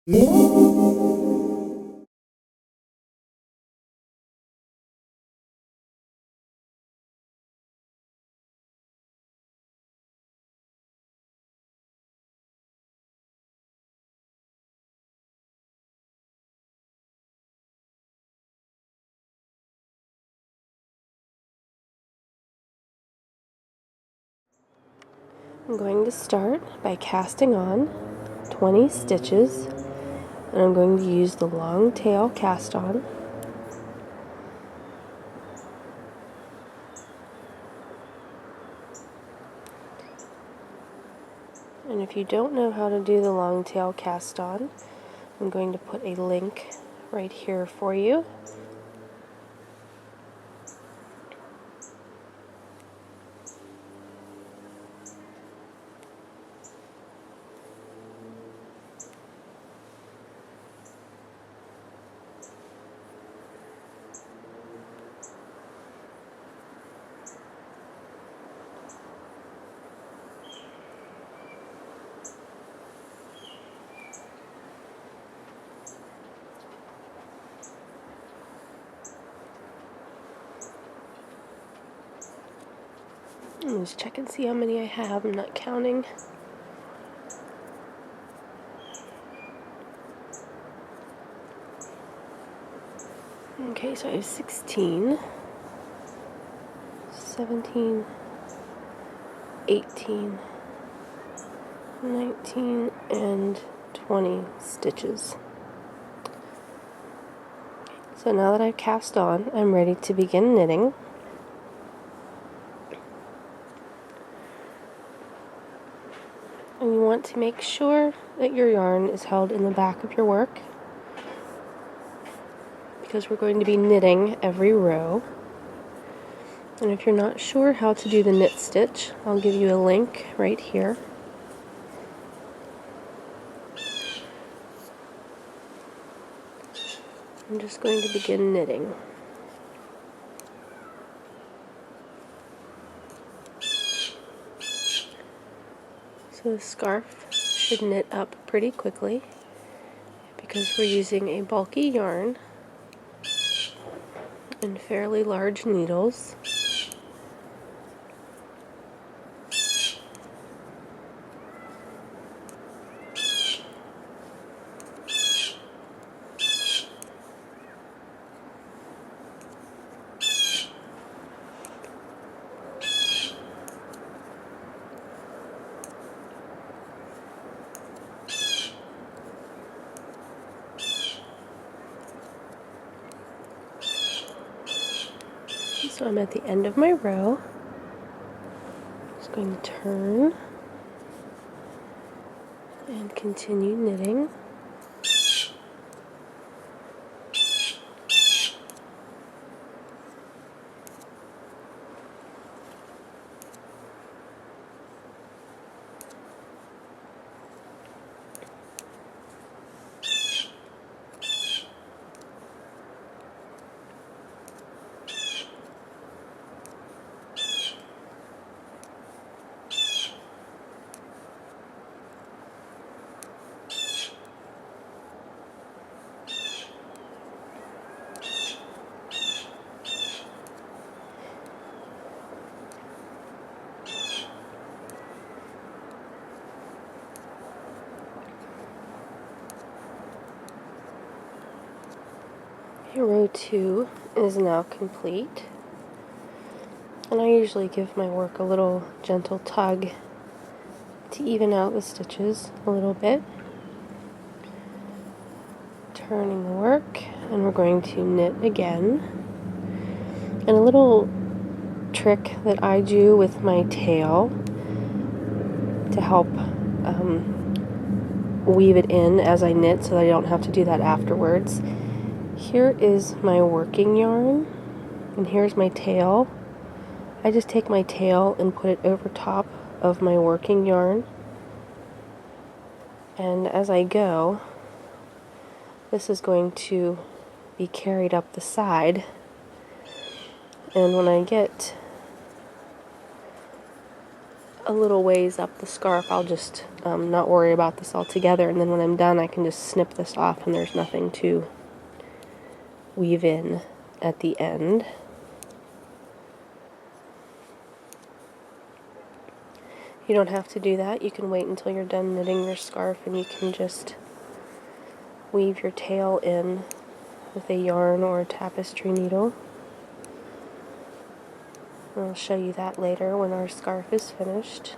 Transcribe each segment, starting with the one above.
I'm going to start by casting on 20 stitches, and I'm going to use the long tail cast on. And if you don't know how to do the long tail cast on, I'm going to put a link right here for you. Let's check and see how many I have. I'm not counting. Okay, so I have 16, 17, 18, 19, and 20 stitches. So now that I've cast on, I'm ready to begin knitting. And you want to make sure that your yarn is held in the back of your work, because we're going to be knitting every row. And if you're not sure how to do the knit stitch, I'll give you a link right here. I'm just going to begin knitting. So the scarf should knit up pretty quickly because we're using a bulky yarn and fairly large needles. So I'm at the end of my row. Just going to turn and continue knitting. Row 2 is now complete, and I usually give my work a little gentle tug to even out the stitches a little bit. Turning the work, and we're going to knit again. And a little trick that I do with my tail to help weave it in as I knit so that I don't have to do that afterwards. Here is my working yarn, and here's my tail. I just take my tail and put it over top of my working yarn, and as I go, this is going to be carried up the side, and when I get a little ways up the scarf, I'll just not worry about this altogether, and then when I'm done I can just snip this off and there's nothing to weave in at the end. You don't have to do that. You can wait until you're done knitting your scarf and you can just weave your tail in with a yarn or a tapestry needle. And I'll show you that later when our scarf is finished.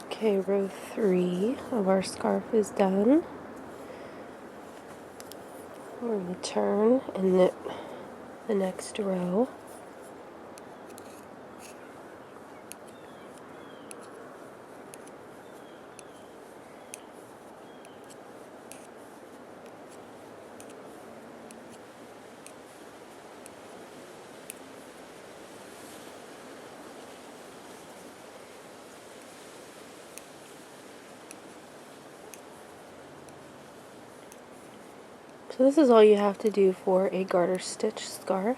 Okay, row 3 of our scarf is done. We're going to turn and knit the next row. So this is all you have to do for a garter stitch scarf,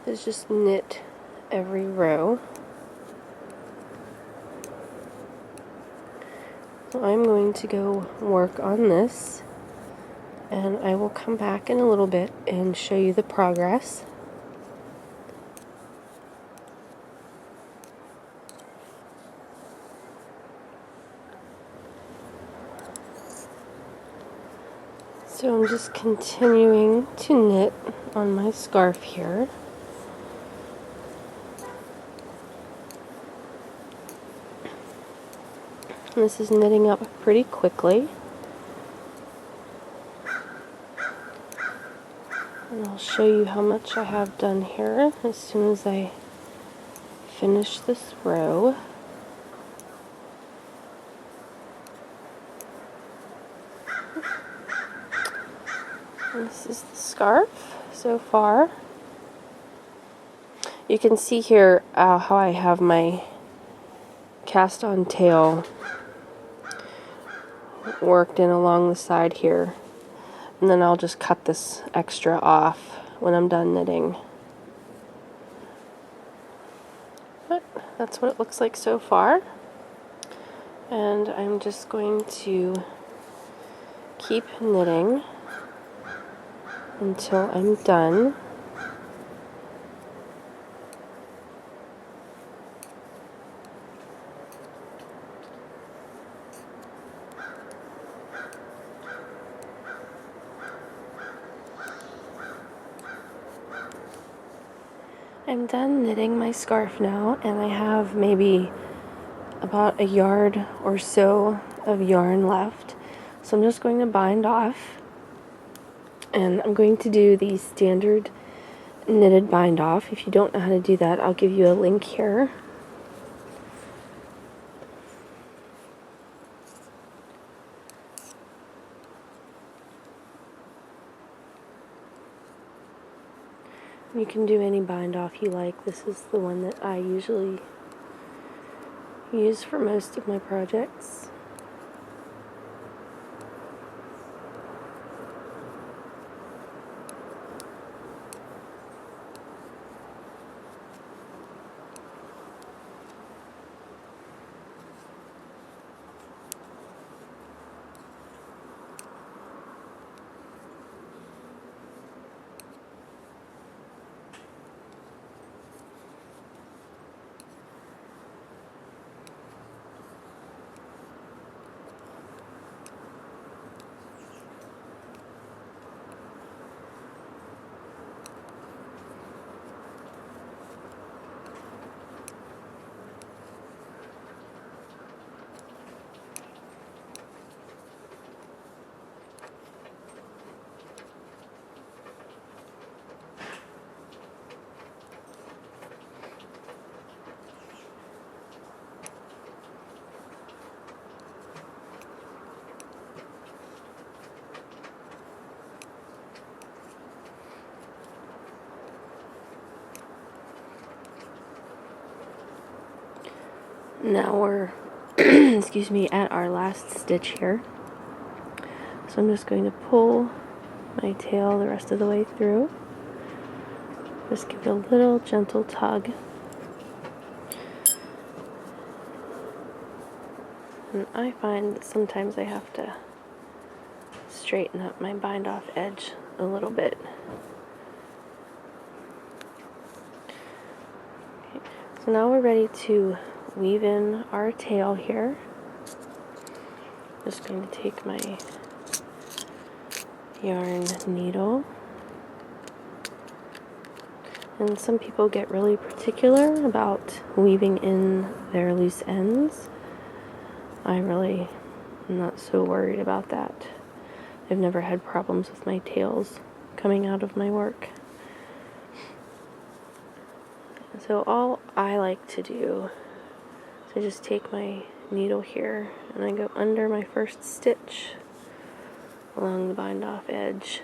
is just knit every row. So I'm going to go work on this, and I will come back in a little bit and show you the progress. So I'm just continuing to knit on my scarf here. And this is knitting up pretty quickly. And I'll show you how much I have done here as soon as I finish this row. And this is the scarf so far. You can see here how I have my cast on tail worked in along the side here, and then I'll just cut this extra off when I'm done knitting. But that's what it looks like so far, and I'm just going to keep knitting until I'm done. I'm done knitting my scarf now, and I have maybe about a yard or so of yarn left. So I'm just going to bind off, and I'm going to do the standard knitted bind off. If you don't know how to do that, I'll give you a link here. You can do any bind off you like. This is the one that I usually use for most of my projects. Now we're, excuse me, at our last stitch here. So I'm just going to pull my tail the rest of the way through. Just give it a little gentle tug. And I find that sometimes I have to straighten up my bind off edge a little bit. Okay. So now we're ready to weave in our tail here. Just going to take my yarn needle. And some people get really particular about weaving in their loose ends. I really am not so worried about that. I've never had problems with my tails coming out of my work. So all I like to do is I just take my needle here and I go under my first stitch along the bind off edge.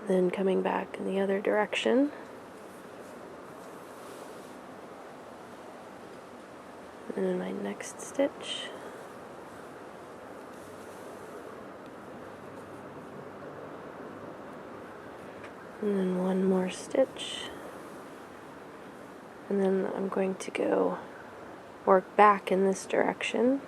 Then coming back in the other direction. And in my next stitch. And then one more stitch. And then I'm going to go work back in this direction.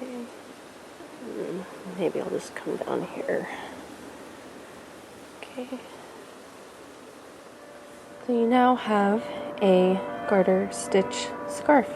Okay. Maybe I'll just come down here. Okay. So you now have a garter stitch scarf.